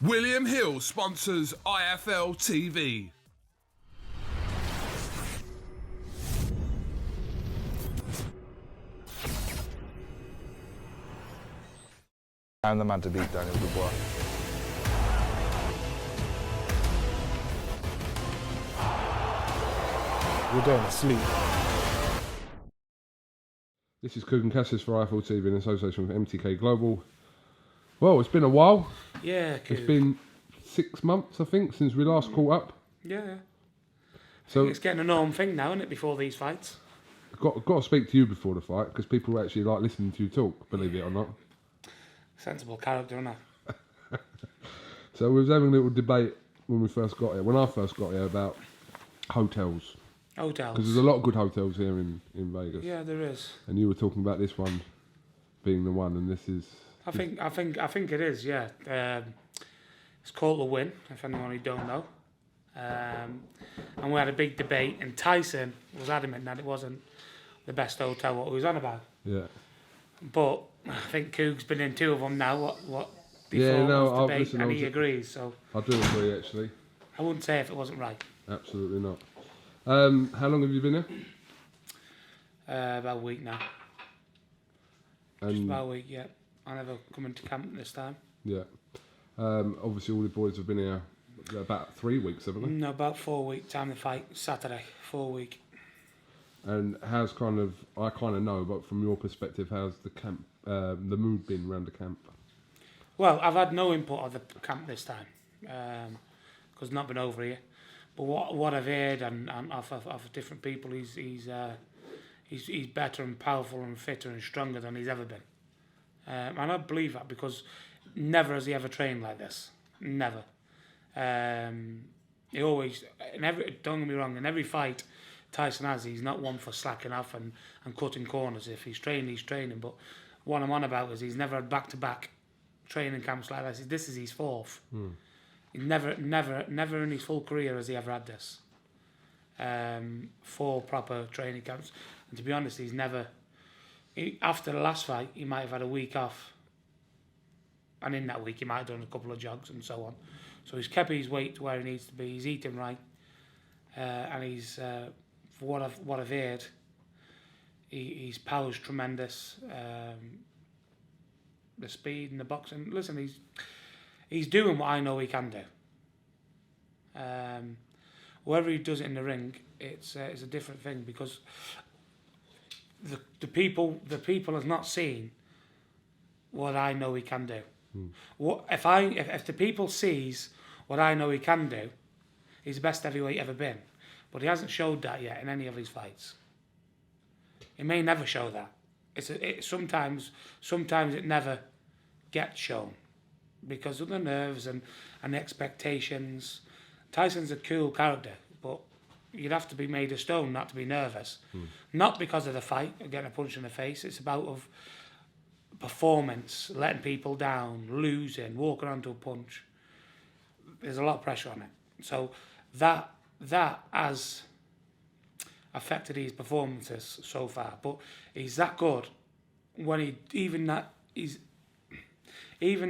William Hill sponsors IFL TV. I'm the man to beat Daniel Dubois. You're going to sleep. This is KUGAN CASSIUS for IFL TV in association with MTK Global. Well, it's been a while. Yeah, It's been 6 months, I think, since we last caught up. Yeah. So It's getting a norm thing now, isn't it, before these fights? got to speak to you before the fight because people actually like listening to you talk, believe it or not. Sensible character, isn't it? So we was having a little debate when we first got here, when I first got here, about hotels. Hotels. Because there's a lot of good hotels here in Vegas. Yeah, there is. And you were talking about this one being the one, and this is... I think it is, yeah. It's called The Win, if anyone who don't know. And we had a big debate, and Tyson was adamant that it wasn't the best hotel what he was on about. Yeah. But I think Coog's been in 2 of them now. What before Yeah, no, was debate, listen, and he agrees. So I do agree, actually. I wouldn't say if it wasn't right. Absolutely not. How long have you been here? About a week now. Just about a week, yeah. I never come into camp this time. Yeah. Obviously, all the boys have been here about 3 weeks, haven't they? No, about 4 weeks. Time to fight Saturday. 4 week. And how's I kind of know, but from your perspective, how's the camp, the mood been around the camp? Well, I've had no input of the camp this time because not been over here. But what I've heard and of different people, he's better and powerful and fitter and stronger than he's ever been. And I believe that because never has he ever trained like this. Never. He always, don't get me wrong, in every fight Tyson has, he's not one for slacking off and cutting corners. If he's training. But what I'm on about is he's never had back-to-back training camps like this. This is his 4th. He's never in his full career has he ever had this. 4 proper training camps. And to be honest, he's never... after the last fight, he might have had a week off. And in that week, he might have done a couple of jogs and so on. So he's kept his weight to where he needs to be. He's eating right. And he's... for what I've heard, his power's tremendous. The speed and the boxing. Listen, he's doing what I know he can do. Whether he does it in the ring, it's a different thing because the people have not seen what I know he can do. What if the people sees what I know he can do, he's the best heavyweight ever been. But he hasn't showed that yet in any of his fights. He may never show that. Sometimes it never gets shown because of the nerves and the expectations. Tyson's a cool character, but you'd have to be made of stone not to be nervous. Not because of the fight or getting a punch in the face. It's about of performance, letting people down, losing, walking onto a punch. There's a lot of pressure on it. So that has affected his performances so far. But he's that good when even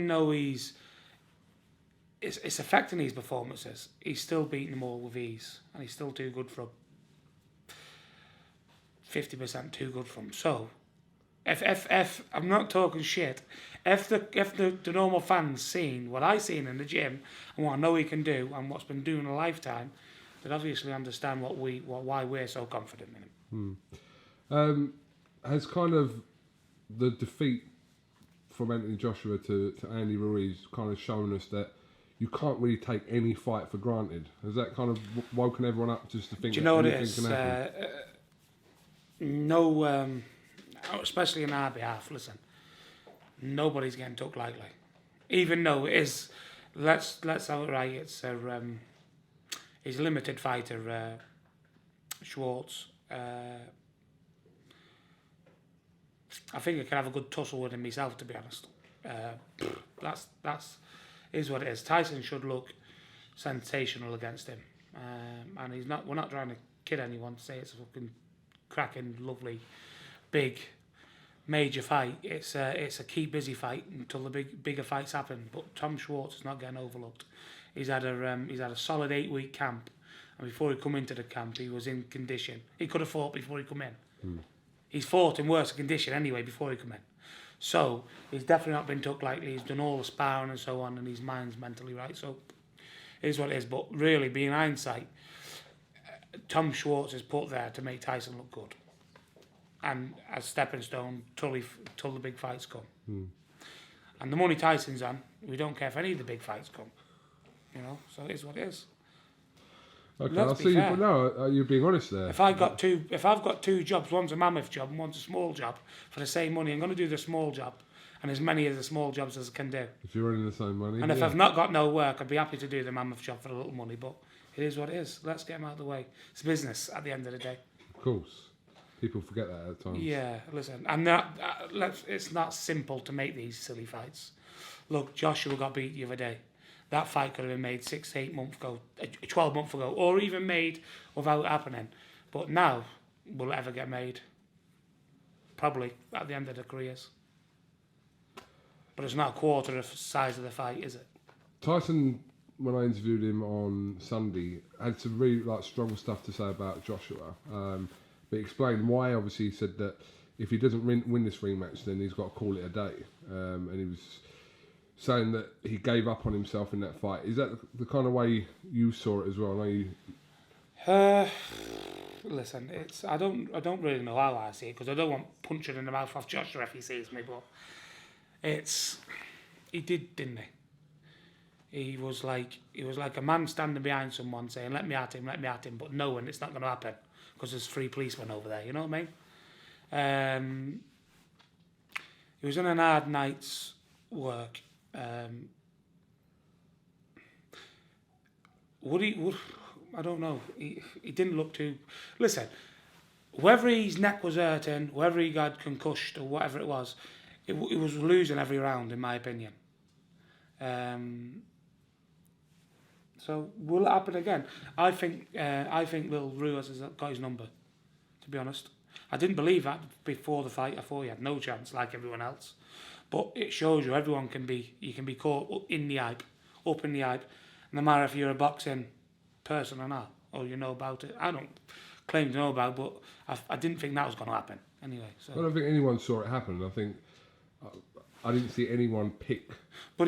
though it's affecting his performances, he's still beating them all with ease, and he's still too good for him. 50% too good for him. So if I'm not talking shit, if the normal fans seen what I seen in the gym and what I know he can do and what's been doing a lifetime, they'd obviously understand why we're so confident in him. Has kind of the defeat from Anthony Joshua to Andy Ruiz kind of shown us that you can't really take any fight for granted? Has that kind of woken everyone up just to think that anything can happen? No, especially on our behalf, listen, nobody's getting took lightly. Even though it is, let's have it right, it's he's a limited fighter, Schwartz. I think I can have a good tussle with him myself, to be honest. That's is what it is. Tyson should look sensational against him, and he's not. We're not trying to kid anyone to say it's a fucking cracking, lovely, big major fight. It's a keep busy fight until the bigger fights happen. But Tom Schwartz is not getting overlooked. He's had a solid 8-week camp, and before he come into the camp, he was in condition. He could have fought before he come in. He's fought in worse condition anyway before he come in. So he's definitely not been took lightly. He's done all the sparring and so on, and his mind's mentally right. So it is what it is. But really, being hindsight, Tom Schwartz is put there to make Tyson look good, and as stepping stone till the big fights come. And the money Tyson's on, we don't care if any of the big fights come. You know, so it is what it is. Okay, Let's I'll be see you, fair. but no, you're being honest there. If I've got two jobs, one's a mammoth job and one's a small job for the same money, I'm going to do the small job and as many of the small jobs as I can do. If you're earning the same money. And if I've not got no work, I'd be happy to do the mammoth job for a little money. But it is what it is. Let's get them out of the way. It's business at the end of the day. Of course, people forget that at times. Yeah, listen, and it's not simple to make these silly fights. Look, Joshua got beat the other day. That fight could have been made 6 to 8 months ago, 12 months ago, or even made without it happening. But now, will it ever get made? Probably at the end of their careers. But it's not a quarter of the size of the fight, is it? Tyson, when I interviewed him on Sunday, had some really strong stuff to say about Joshua. But he explained why. Obviously, he said that if he doesn't win this rematch, then he's got to call it a day. And he was saying that he gave up on himself in that fight. Is that the kind of way you saw it as well? I know you... Listen, I don't really know how I see it, because I don't want punching in the mouth off Joshua if he sees me, but he didn't he? He was like a man standing behind someone saying, let me at him, but knowing it's not going to happen because there's 3 policemen over there, you know what I mean? He was in an hard night's work. I don't know. He didn't look too... Listen, whether his neck was hurting, whether he got concussed or whatever it was losing every round, in my opinion. So will it happen again? I think Lil Ruiz has got his number, to be honest. I didn't believe that before the fight. I thought he had no chance, like everyone else. But it shows you you can be caught up in the hype, no matter if you're a boxing person or not, or you know about it. I don't claim to know about it, but I didn't think that was going to happen anyway. So. I don't think anyone saw it happen. I think I didn't see anyone pick. But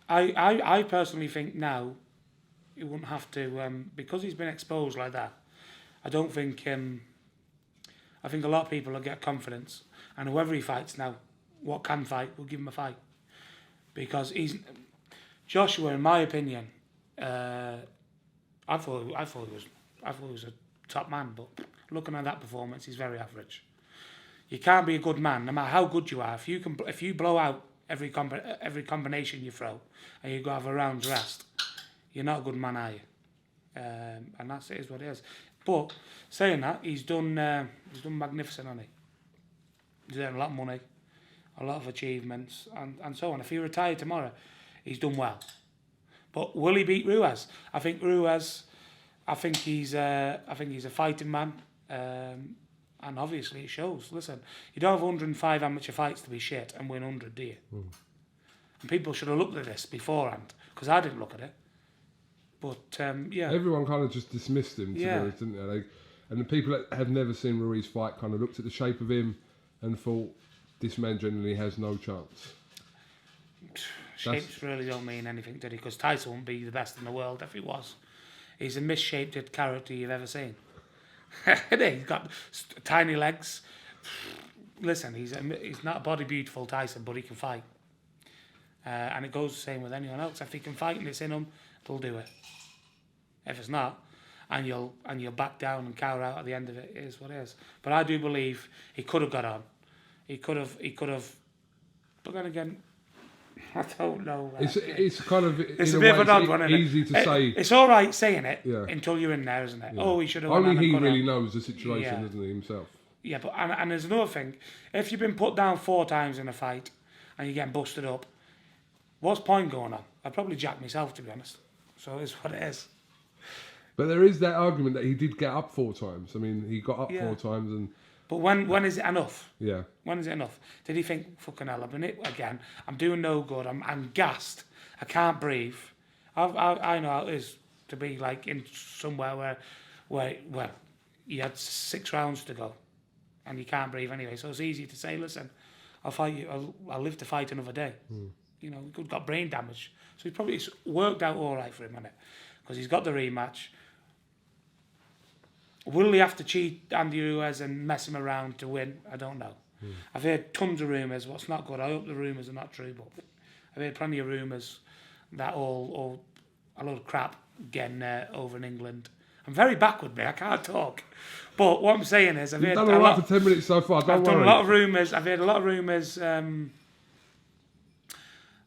I personally think now he wouldn't have to because he's been exposed like that. I don't think. I think a lot of people will get confidence, and whoever he fights now, what can fight, will give him a fight, because Joshua, in my opinion, I thought he was a top man, but looking at that performance, he's very average. You can't be a good man, no matter how good you are. If you blow out every combination you throw, and you go have a round's rest, you're not a good man, are you? And that's it, is what it is. But saying that, he's done magnificent, hasn't he? He's earned a lot of money, a lot of achievements, and so on. If he retired tomorrow, he's done well. But will he beat Ruiz? I think he's a fighting man, and obviously it shows. Listen, you don't have 105 amateur fights to be shit and win 100, do you? And people should have looked at this beforehand, because I didn't look at it. But yeah, everyone kind of just dismissed him, to be honest, didn't they? And the people that have never seen Ruiz fight kind of looked at the shape of him and thought, this man generally has no chance. Shapes really don't mean anything, did he? Because Tyson wouldn't be the best in the world if he was. He's the misshaped character you've ever seen. He's got tiny legs. Listen, he's not a body beautiful Tyson, but he can fight. And it goes the same with anyone else. If he can fight and it's in him, they'll do it. If it's not, and you'll back down and cower out at the end of it, it is what it is. But I do believe he could have got on. He could have. But then again, I don't know. It's kind of it's a bit of an odd one, isn't it? Easy to say. It's all right saying it until you're in there, isn't it? Yeah. Oh, he should have. Only he really knows the situation, doesn't he, himself? Yeah, but and there's another thing. If you've been put down 4 times in a fight and you're getting busted up, what's point going on? I'd probably jack myself, to be honest. So it's what it is. But there is that argument that he did get up 4 times. I mean, he got up Yeah. 4 times and... But when is it enough? Yeah. When is it enough? Did he think, fucking hell, I've been hit again. I'm doing no good. I'm gassed. I can't breathe. I know how it is to be like in somewhere where you had 6 rounds to go and you can't breathe anyway. So it's easy to say, listen, I'll fight you. I'll live to fight another day. You know, he's got brain damage. So it's worked out all right for him, hasn't it? Because he's got the rematch. Will he have to cheat Andy Ruiz and mess him around to win? I don't know. I've heard tons of rumours. What's not good, I hope the rumours are not true, but I've heard plenty of rumours that all a lot of crap getting over in England. I'm very backward, mate. I can't talk. But what I'm saying is, I've You've heard done a all right lot. for 10 minutes so far. Don't I've done worry. a lot of rumours. I've heard a lot of rumours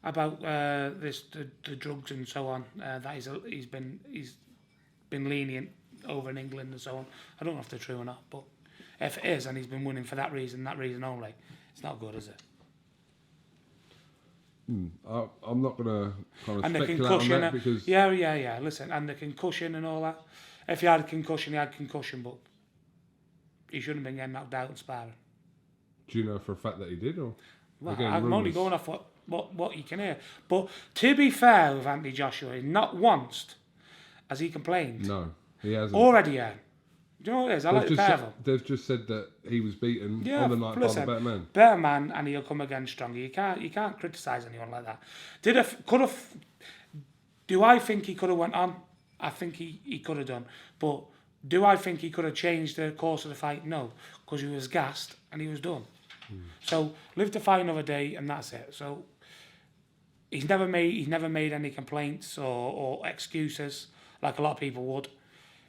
about the drugs and so on. That he's been lenient over in England and so on. I don't know if they're true or not, but if it is, and he's been winning for that reason only, it's not good, is it? I'm not going to kind of And the speculate on concussion, that because... yeah. Listen, and the concussion and all that. If he had a concussion, he had concussion, but he shouldn't have been getting knocked out and sparring. Do you know for a fact that he did? Or Well, again, I'm only rumours? going off what you can hear. But to be fair with Anthony Joshua, not once has he complained. No, he hasn't. Already, yeah. Do you know what it is? I like the pair of them. They've just said that he was beaten Yeah, on the night by listen, the better man. better man, and he'll come again stronger. You can't criticise anyone like that. Do I think he could have went on? I think he could have done. But do I think he could have changed the course of the fight? No, because he was gassed and he was done. So live to fight another day, and that's it. So he's never made any complaints or excuses like a lot of people would.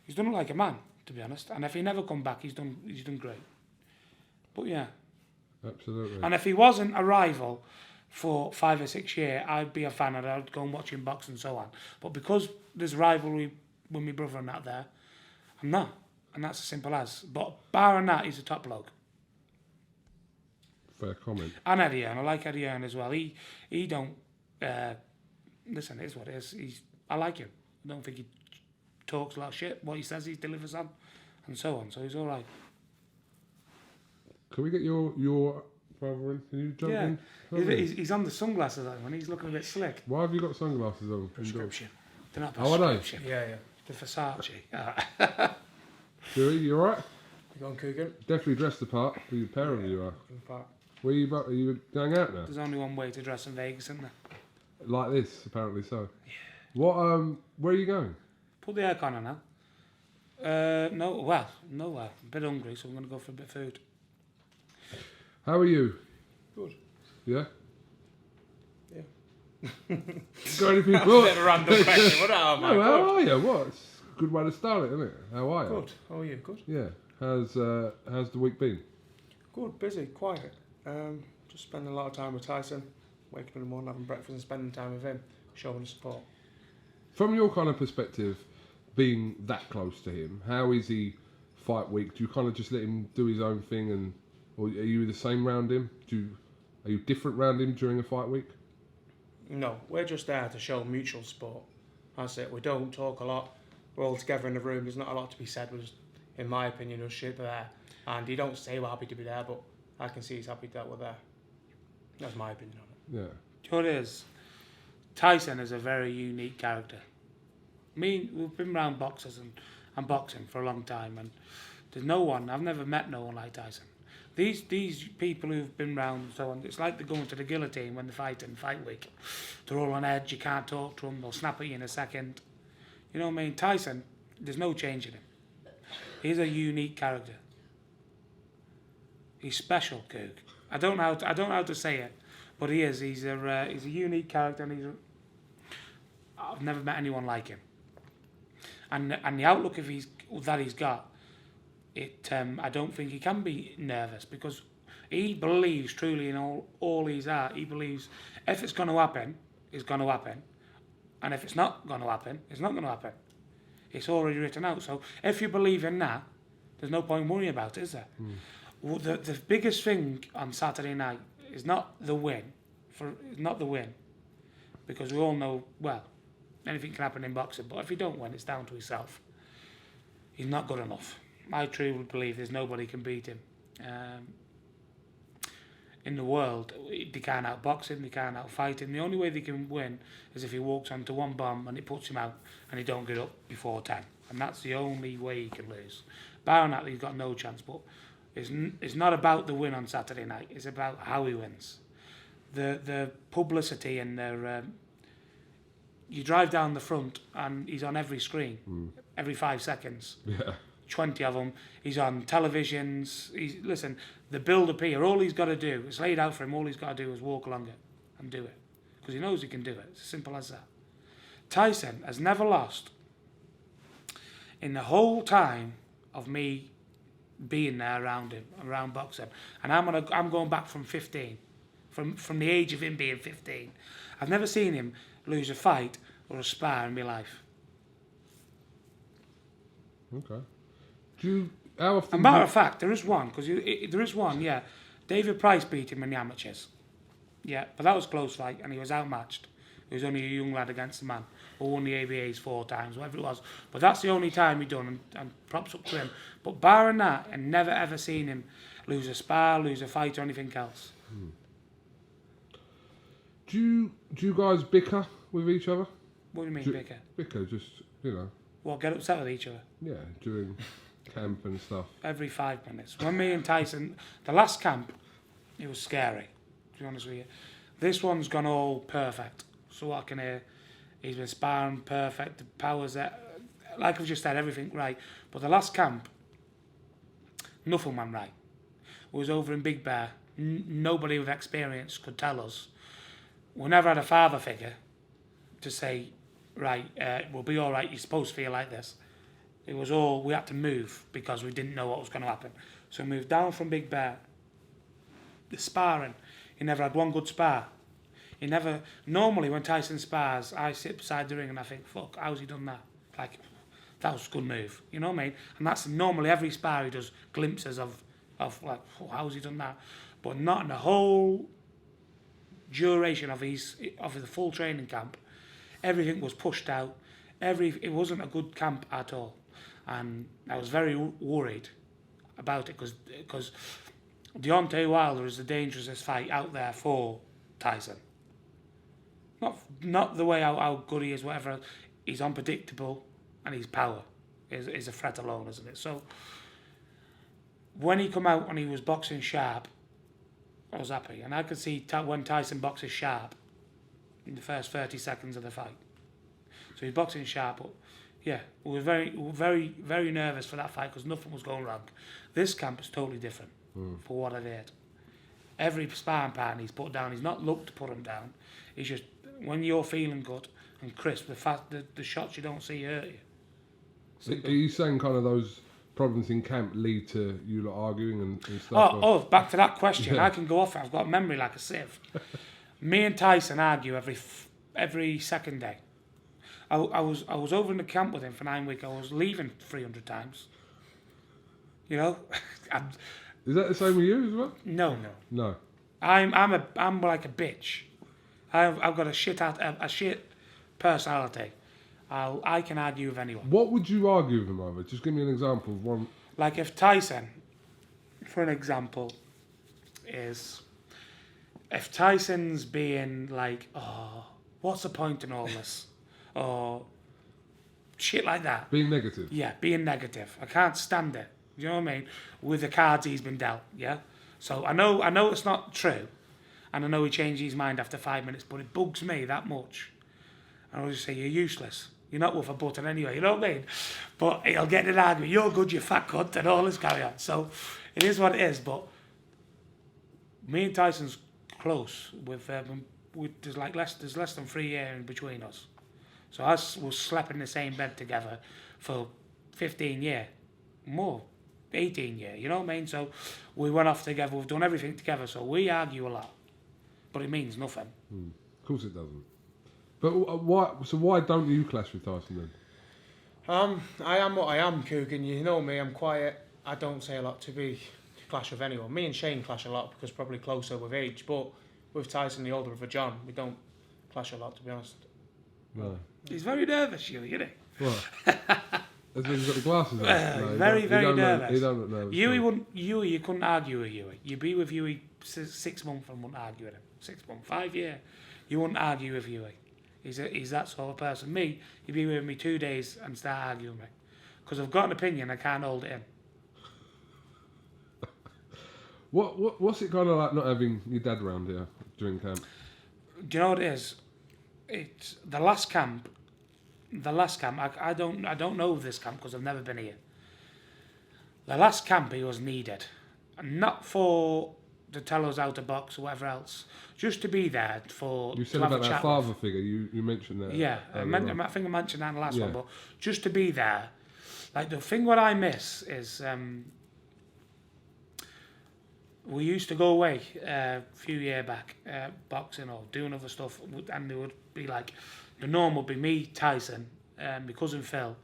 He's done it like a man, to be honest. And if he never come back, he's done great. But yeah. Absolutely. And if he wasn't a rival for 5 or 6 years, I'd be a fan and I'd go and watch him box and so on. But because there's rivalry with my brother and that there, I'm not. And that's as simple as. But barring that, he's a top bloke. Fair comment. And Eddie Hearn, I like Eddie Hearn as well. He don't listen, it is what it is. I like him. I don't think he talks a lot of shit. What he says, he delivers on, and so on. So he's all right. Can we get your brother in? Can you jump Yeah, in? he's on the sunglasses and he's looking a bit slick. Why have you got sunglasses on? Prescription. They're not Oh, are they? prescription. Yeah. The Versace. Hughie, you alright? You going Kugan? Definitely dressed the part. The pair of you are. In fact. Are you going out now? There's only one way to dress in Vegas, isn't there? Like this, apparently so. Yeah. What? Where are you going? Put the aircon on now. Nowhere. A bit hungry, so I'm going to go for a bit of food. How are you? Good. Yeah. Yeah. Got anything Bit good? of a random question. What am I? No, how are you? What? It's a good way to start it, isn't it? How are you? Good. How are you? Good. Yeah. How's the week been? Good. Busy. Quiet. Just spending a lot of time with Tyson. Waking up in the morning, having breakfast, and spending time with him, showing support. From your kind of perspective, being that close to him, how is he fight week? Do you kind of just let him do his own thing, and or are you the same round him? Are you different round him during a fight week? No, we're just there to show mutual support. That's it. We don't talk a lot. We're all together in the room. There's not a lot to be said. We're just, in my opinion, just sit there. And he don't say we're happy to be there, but I can see he's happy that we're there. That's my opinion on it. Yeah. Do you know what it is? Tyson is a very unique character. We've been around boxers and boxing for a long time, and there's no one, I've never met no one like Tyson. These people who've been around and so on, it's like they're going to the guillotine when they're fighting, fight week. They're all on edge, you can't talk to them, they'll snap at you in a second. You know what I mean? Tyson, there's no change in him. He's a unique character. He's special, Coog. I don't know how to say it, but he is. He's a unique character, and I've never met anyone like him. And the outlook that he's got, I don't think he can be nervous, because he believes truly in all he's at. He believes if it's going to happen, it's going to happen, and if it's not going to happen, it's not going to happen. It's already written out. So if you believe in that, there's no point worrying about it, is there? Well, the biggest thing on Saturday night is not the win, because we all know, well, anything can happen in boxing, but if you don't win, it's down to yourself. he's not good enough. I truly believe there's nobody can beat him. In the world, they can't outbox him, they can't outfight him. The only way they can win is if he walks onto one bomb and it puts him out and he don't get up before 10. And that's the only way he can lose. Barring that, he's got no chance. But it's not about the win on Saturday night. It's about how he wins. The publicity and their... you drive down the front and he's on every screen, every 5 seconds. Yeah. 20 of them. He's on televisions. Listen, the build-up here, all he's got to do, it's laid out for him, all he's got to do is walk along it and do it. Because he knows he can do it. It's as simple as that. Tyson has never lost in the whole time of me being there around him, around boxing. And I'm going back from 15, from the age of him being 15. I've never seen him lose a fight or a spar in my life. Okay. How often? As a matter of fact, there is one, because there is one, yeah. David Price beat him in the amateurs. Yeah, but that was a close fight, and he was outmatched. He was only a young lad against a man who won the ABAs 4 times, whatever it was. But that's the only time he done, and props up to him. But barring that, I've never ever seen him lose a spar, lose a fight, or anything else. Do you guys bicker with each other? What do you mean, bicker? Bicker, just, What, get upset with each other? Yeah, during camp and stuff. Every 5 minutes. When me and Tyson, the last camp, it was scary, to be honest with you. This one's gone all perfect. So what I can hear, he's been sparring perfect, the power's there. Like I've just said, everything right. But the last camp, nothing went right. It was over in Big Bear. Nobody with experience could tell us. We never had a father figure to say, right, we'll be all right, you're supposed to feel like this. It was all, we had to move because we didn't know what was going to happen. So we moved down from Big Bear. The sparring, he never had one good spar. He never, normally when Tyson spars, I sit beside the ring and I think, fuck, how's he done that? Like, that was a good move, you know what I mean? And that's normally every spar he does glimpses of like, oh, how's he done that? But not in the whole duration of the full training camp. Everything was pushed out. It wasn't a good camp at all. And I was very worried about it because Deontay Wilder is the dangerousest fight out there for Tyson. Not the way how good he is, whatever. He's unpredictable and his power is a threat alone, isn't it? So when he come out and he was boxing sharp, I was happy. And I could see when Tyson boxes sharp in the first 30 seconds of the fight. So he's boxing sharp, but yeah, we were very, very nervous for that fight because nothing was going wrong. This camp is totally different for what I did. Every sparring partner he's put down, he's not looked to put him down. He's just, when you're feeling good and crisp, the shots you don't see hurt you. Simple. Are you saying kind of those problems in camp lead to you lot arguing and stuff? Oh, back to that question. Yeah. I can go off it. I've got a memory like a sieve. Me and Tyson argue every second day. I was over in the camp with him for 9 weeks. I was leaving 300 times. You know, Is that the same with you as well? No. I'm like a bitch. I've got a shit personality. I can argue with anyone. What would you argue with him over? Just give me an example of one. Like if Tyson, for an example, if Tyson's being like, oh, what's the point in all this? Or shit like that. Being negative? Yeah, being negative. I can't stand it. You know what I mean? With the cards he's been dealt, yeah? So I know it's not true. And I know he changed his mind after 5 minutes, but it bugs me that much. And I'll just say, you're useless. You're not worth a button anyway, you know what I mean? But he'll get in an argument, you're good, you fat cunt, and all this carry on. So it is what it is, but me and Tyson's close. There's less than 3 years in between us. So us was slept in the same bed together for 15 years, more, 18 years, you know what I mean? So we went off together, we've done everything together, so we argue a lot, but it means nothing. Of course it doesn't. But why don't you clash with Tyson then? I am what I am, Kugan. You know me, I'm quiet. I don't say a lot to clash with anyone. Me and Shane clash a lot because probably closer with age, but with Tyson, the older brother John, we don't clash a lot, to be honest. No. He's very nervous, you, isn't he? What? As long as he's got the glasses on. No, Very, he very don't nervous. He don't look nervous. Hughie, you couldn't argue with Hughie. You'd be with Hughie 6 months and wouldn't argue with him. 6 months, 5 years, you wouldn't argue with Hughie. He's that sort of person. Me, you'd be with me 2 days and start arguing with me. Because I've got an opinion, I can't hold it in. What's it kind of like not having your dad around here during camp? Do you know what it is? It's the last camp. I don't know of this camp because I've never been here. The last camp he was needed, and not for to tell us how to box or whatever else, just to be there for. You said to have about a that chat father with. figure. You mentioned that. Yeah, I on. think I mentioned that in the last Yeah. one, but just to be there. Like the thing what I miss is we used to go away a few years back boxing or doing other stuff, and there would be like the norm would be me, Tyson, my cousin Phil,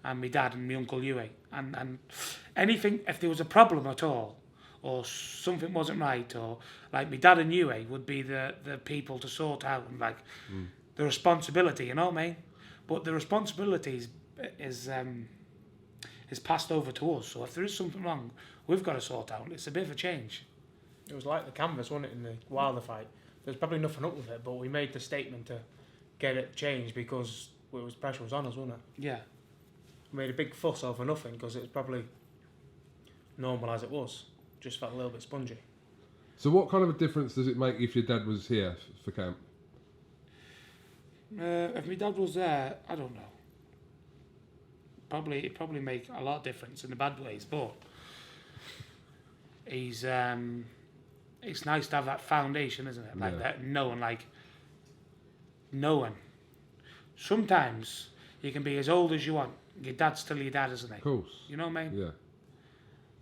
and my dad and my uncle Hughie, and anything if there was a problem at all or something wasn't right, or like my dad and Hughie would be the people to sort out and like the responsibility, you know what I mean? But the responsibility is passed over to us. So if there is something wrong, we've got to sort out. It's a bit of a change. It was like the canvas, wasn't it, in the Wilder fight? There's probably nothing up with it, but we made the statement to get it changed because pressure was on us, wasn't it? Yeah. We made a big fuss over nothing because it was probably normal as it was. Just felt a little bit spongy. So what kind of a difference does it make if your dad was here for camp? If my dad was there, I don't know. It'd probably make a lot of difference in the bad ways, but it's nice to have that foundation, isn't it? Like Yeah. that knowing. Sometimes you can be as old as you want. Your dad's still your dad, isn't he? Of course. You know what I mean? Yeah.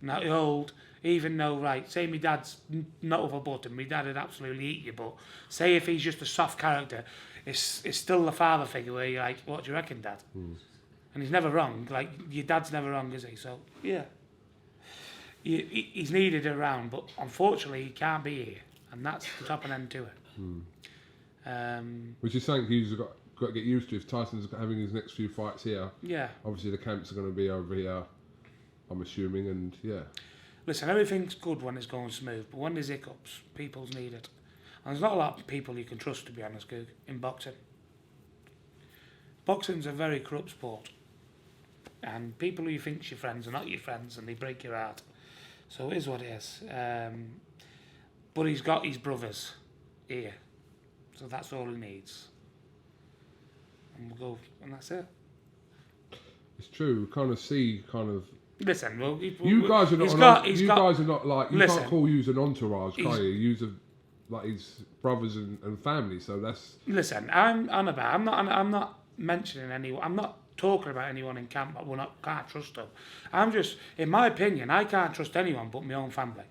Not old, even though, right, say my dad's not over button, my dad would absolutely eat you, but say if he's just a soft character, it's still the father figure where you're like, what do you reckon, Dad? And he's never wrong, like, your dad's never wrong, is he? So, yeah. He's needed around, but unfortunately he can't be here, and that's the top and end to it. Which is something he's got to get used to if Tyson's having his next few fights here. Yeah. Obviously the camps are going to be over here, I'm assuming, and yeah. Listen, everything's good when it's going smooth, but when there's hiccups, people's need it. And there's not a lot of people you can trust, to be honest, Coog, in boxing. Boxing's a very corrupt sport. And people who you think's your friends are not your friends, and they break your heart. So it is what it is. But he's got his brothers here. So that's all he needs. And we'll go, and that's it. It's true, kind of see, Listen, well, you guys are not. You guys are not like. You can't call you an entourage, can you? Use like his brothers and family. So that's. Listen, I'm not mentioning anyone. I'm not talking about anyone in camp. Can't trust them. I'm just, in my opinion, I can't trust anyone but my own family.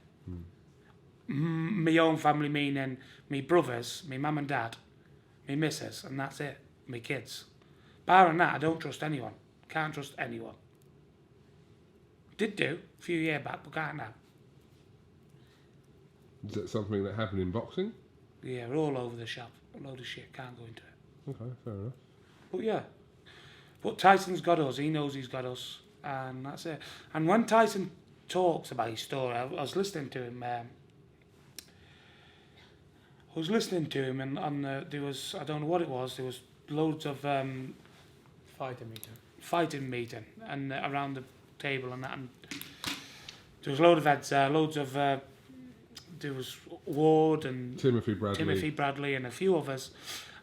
My own family meaning me brothers, me mum and dad, me missus, and that's it. Me kids. Barring that, I don't trust anyone. Can't trust anyone. Did do a few years back, but can't now. Is that something that happened in boxing? Yeah, we're all over the shop. A load of shit, can't go into it. Okay, fair enough. But yeah. But Tyson's got us, he knows he's got us, and that's it. And when Tyson talks about his story, I was listening to him, and on there was, I don't know what it was, there was loads of fighting meeting, and around the table and that, and there was a load of heads, there was Ward and Timothy Bradley and a few others,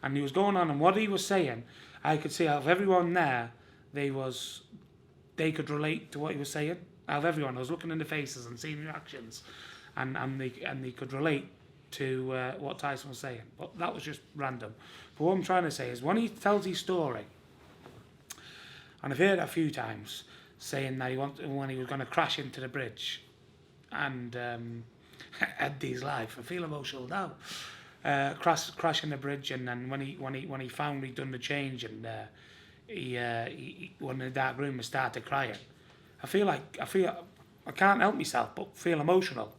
and he was going on, and what he was saying, I could see out of everyone there, they could relate to what he was saying. Out of everyone, I was looking in the faces and seeing reactions, and they could relate to what Tyson was saying. But that was just random. But what I'm trying to say is, when he tells his story, and I've heard it a few times, saying that when he was going to crash into the bridge, and Eddie's life, I feel emotional now. Crashing the bridge, and then when he found he'd done the change, and he when in the dark room and started crying, I feel I can't help myself but feel emotional.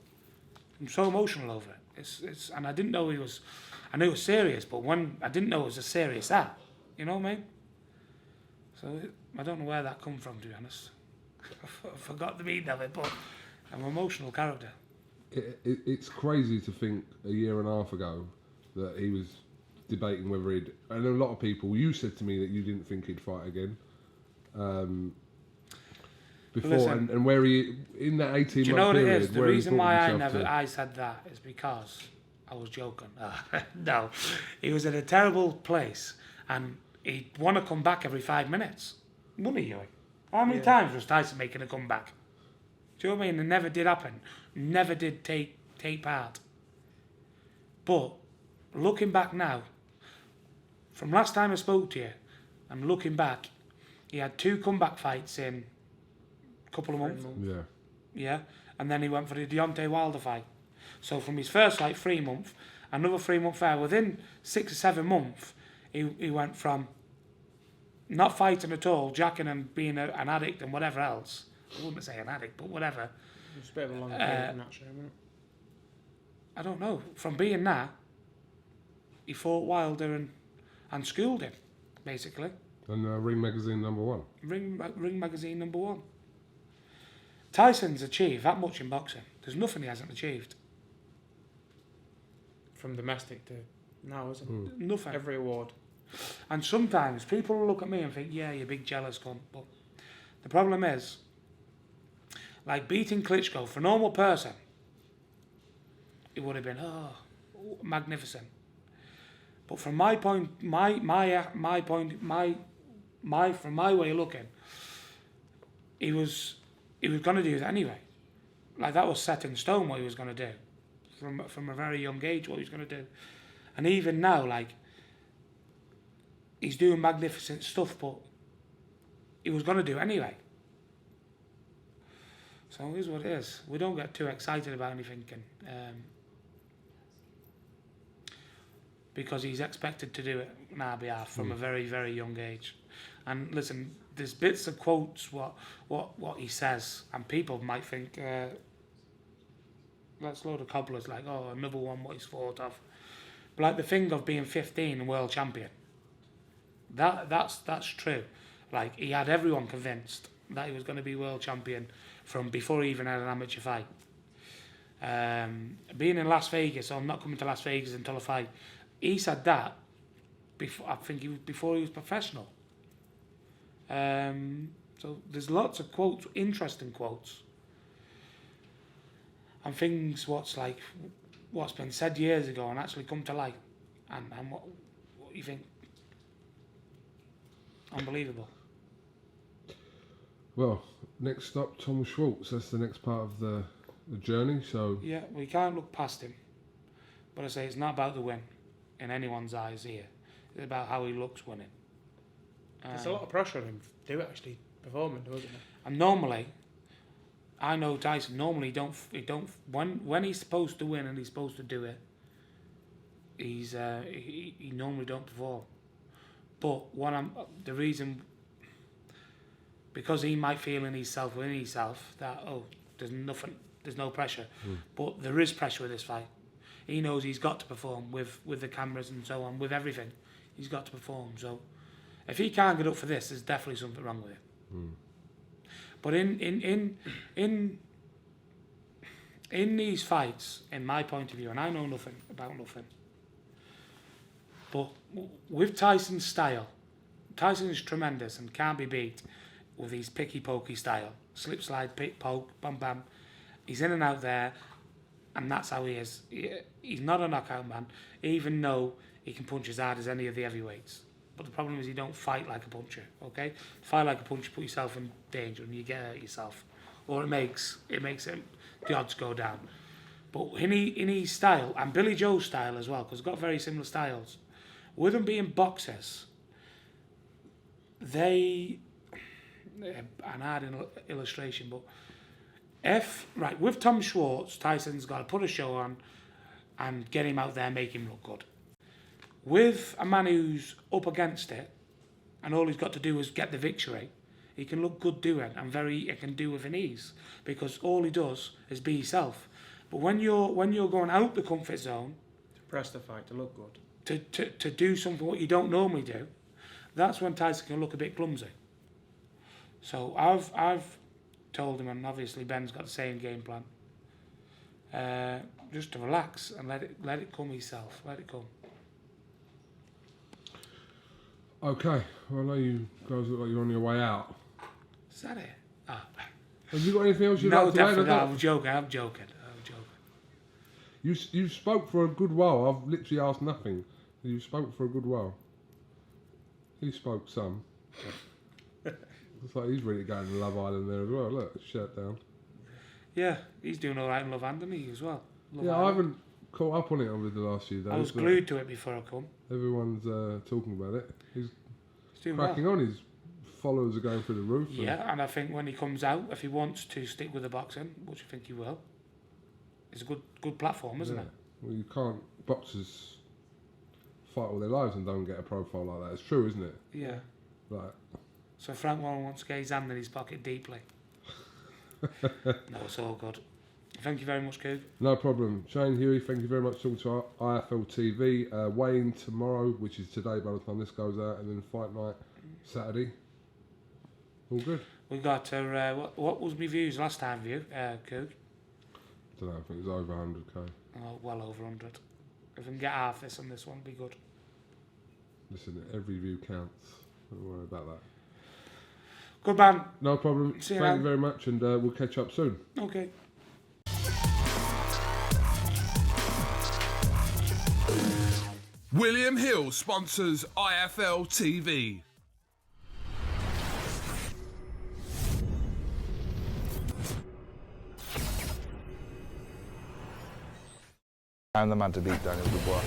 I'm so emotional over it. It's and I didn't know I knew it was serious, but when I didn't know it was as serious as that. You know what I mean? So I don't know where that come from, to be honest. I forgot the meaning of it, but I'm an emotional character. It's crazy to think a year and a half ago that he was debating whether he'd... And a lot of people, you said to me that you didn't think he'd fight again. Before, Listen, and where he... In that 18-month period... Do you know what it is? The where he reason brought why himself to- I said that is because I was joking. No. He was in a terrible place and he'd want to come back every 5 minutes. Wouldn't he, Hughie? How many times was Tyson making a comeback? Do you know what I mean? It never did happen. Never did take part. But looking back now, from last time I spoke to you, and looking back, he had 2 comeback fights in a couple of months. Yeah. Yeah, and then he went for the Deontay Wilder fight. So from his first fight, 3 months, another 3 month fight. Within 6 or 7 months, he went from not fighting at all, jacking and being an addict and whatever else. I wouldn't say an addict, but whatever. It's a bit of a long period in that show, isn't it? I don't know. From being that, he fought Wilder and schooled him, basically. And Ring Magazine #1. Ring Magazine #1. Tyson's achieved that much in boxing. There's nothing he hasn't achieved. From domestic to now, isn't it? Nothing. Every award. And sometimes people will look at me and think, yeah, you're a big jealous cunt. But the problem is, like beating Klitschko, for a normal person, it would have been, magnificent. But from my point, from my way of looking, he was going to do that anyway. Like that was set in stone what he was going to do from a very young age, what he was going to do. And even now, like, he's doing magnificent stuff, but he was going to do it anyway. So it is what it is. We don't get too excited about anything, because he's expected to do it on our behalf from a very, very young age. And listen, there's bits of quotes what he says, and people might think that's a load of cobblers, like, oh, another one what he's thought of. But like the thing of being 15 and world champion, that's true. Like, he had everyone convinced that he was going to be world champion from before he even had an amateur fight. Being in Las Vegas, or not coming to Las Vegas until a fight, he said that before, I think before he was professional. So there's lots of quotes, interesting quotes, and things what's been said years ago and actually come to light, and what you think. Unbelievable. Well, next stop, Tom Schwartz. That's the next part of the journey. So Yeah, we can't look past him. But I say it's not about the win in anyone's eyes here. It's about how he looks winning. There's a lot of pressure on him to actually performing, doesn't there? And normally, I know Tyson. Normally, he don't. When he's supposed to win and he's supposed to do it, he normally don't perform. But the reason, because he might feel in himself that there's no pressure, but there is pressure with this fight. He knows he's got to perform with the cameras and so on, with everything. He's got to perform. So if he can't get up for this, there's definitely something wrong with him. But in these fights, in my point of view, and I know nothing about nothing, but with Tyson's style, Tyson is tremendous and can't be beat with his picky-pokey style. Slip, slide, pick, poke, bam, bam. He's in and out there, and that's how he is. He's not a knockout man, even though he can punch as hard as any of the heavyweights. But the problem is you don't fight like a puncher, okay? Fight like a puncher, put yourself in danger and you get hurt yourself. Or it makes the odds go down. But in his style, and Billy Joe's style as well, because they've got very similar styles, with them being boxers, an hard illustration, but with Tom Schwartz, Tyson's got to put a show on and get him out there, make him look good. With a man who's up against it, and all he's got to do is get the victory, he can look good doing, and he can do with an ease, because all he does is be himself. But when you're going out the comfort zone, To press the fight, to look good. to do something what you don't normally do, that's when Tyson can look a bit clumsy. So I've told him, and obviously Ben's got the same game plan. Just to relax and let it come yourself. Let it come. Okay, well, I know you guys look like you're on your way out. Is that it? Ah. Have you got anything else you'd No, like to add? definitely not. I'm joking. You spoke for a good while. I've literally asked nothing. You spoke for a good while. He spoke some. Looks like he's really going to Love Island there as well. Look, shirt down. Yeah, he's doing all right in Love Island, isn't he, as well? Love Yeah, Island. I haven't caught up on it over the last few days. I was but glued to it before I come. Everyone's talking about it. He's He's doing cracking well. on. His followers are going through the roof. Yeah, and I think when he comes out, if he wants to stick with the boxing, which I think he will, it's a good platform, isn't it? Well, you can't. Boxers fight all their lives and don't get a profile like that. It's true, isn't it? Yeah. Like, So Frank Warren wants to get his hand in his pocket deeply. No, it's all good. Thank you very much, Coog. no problem. Shane, Hughie, thank you very much for talking to our IFL TV. Weighing tomorrow, which is today by the time this goes out, and then fight night Saturday. All good. We got what was my views last time, Coog? Don't know, I think it was over 100k. Oh, well over 100. If we can get half this on this one, be good. Listen, every view counts. Don't worry about that. Good man. No problem. See you Thank around. you very much, and we'll catch up soon. Okay. William Hill sponsors IFL TV. I'm the man to beat Daniel Dubois.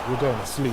You're going to sleep.